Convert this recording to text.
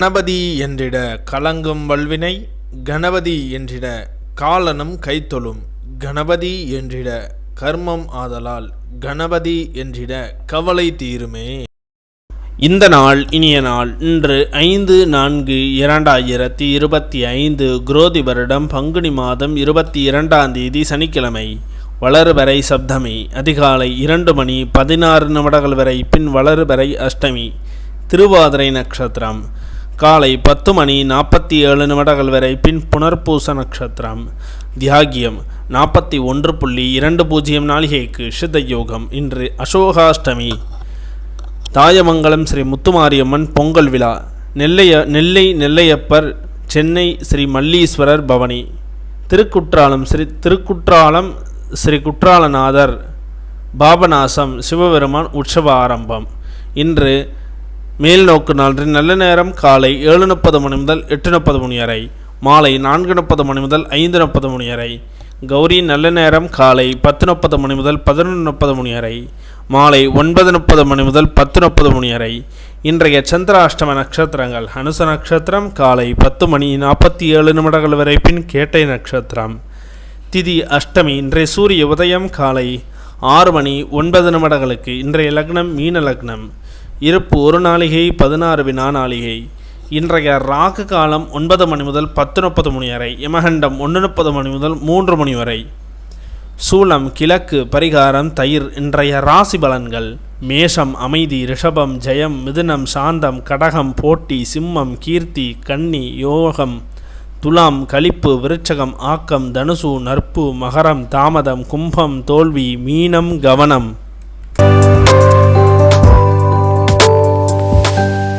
கணபதி என்றிட கலங்கும் வல்வினை, கணபதி என்றிட காலனும் கைத்தொழும், கணபதி என்றிட கர்மம் ஆதலால், கணபதி என்றிட கவலை தீருமே. இந்த நாள் இனிய நாள். இன்று 5/4/2025 குரோதி வருடம் பங்குனி மாதம் 22ஆம் தேதி சனிக்கிழமை. வளர்பிறை சப்தமி. அதிகாலை 2:16 வரை. பின் வளர்பிறை அஷ்டமி. திருவாதிரை நட்சத்திரம். காலை 10:47 வரை. பின் புனர்பூச நட்சத்திரம். தியாகியம் 41.20 நாளிகைக்கு சித்த யோகம். இன்று அசோகாஷ்டமி. தாயமங்கலம் ஸ்ரீ முத்துமாரியம்மன் பொங்கல் விழா. நெல்லை நெல்லையப்பர், சென்னை ஸ்ரீ மல்லீஸ்வரர் பவனி. திருக்குற்றாலம் ஸ்ரீ குற்றாலநாதர் பாபநாசம் சிவபெருமான் உற்சவ ஆரம்பம். இன்று மேல்நோக்கு நாள். நல்ல நேரம் காலை 7:30 முதல் 8:30 வரை. மாலை 4:30 முதல் 5:30 வரை. கௌரி நல்ல நேரம் காலை 10:30 முதல் 11:30 வரை. மாலை 9:30 முதல் 10:30 வரை. இன்றைய சந்திராஷ்டம நட்சத்திரங்கள்: அனுச நட்சத்திரம் காலை 10:47 வரை. பின் கேட்டை நட்சத்திரம். திதி அஷ்டமி. இன்றைய சூரிய உதயம் காலை 6:09 இன்றைய லக்னம் மீன லக்னம். இருப்பு 1 நாளிகை 16 வினா நாளிகை. இன்றைய ராகு காலம் 9 முதல் 10:30 வரை. யமகண்டம் 1:30 முதல் 3 வரை. சூலம் கிழக்கு. பரிகாரம் தயிர். இன்றைய ராசி பலன்கள்: மேஷம் அமைதி, ரிஷபம் ஜெயம், மிதுனம் சாந்தம், கடகம் போட்டி, சிம்மம் கீர்த்தி, கன்னி யோகம், துலாம் களிப்பு, விருச்சகம் ஆக்கம், தனுசு நற்பு, மகரம் தாமதம், கும்பம் தோல்வி, மீனம் கவனம்.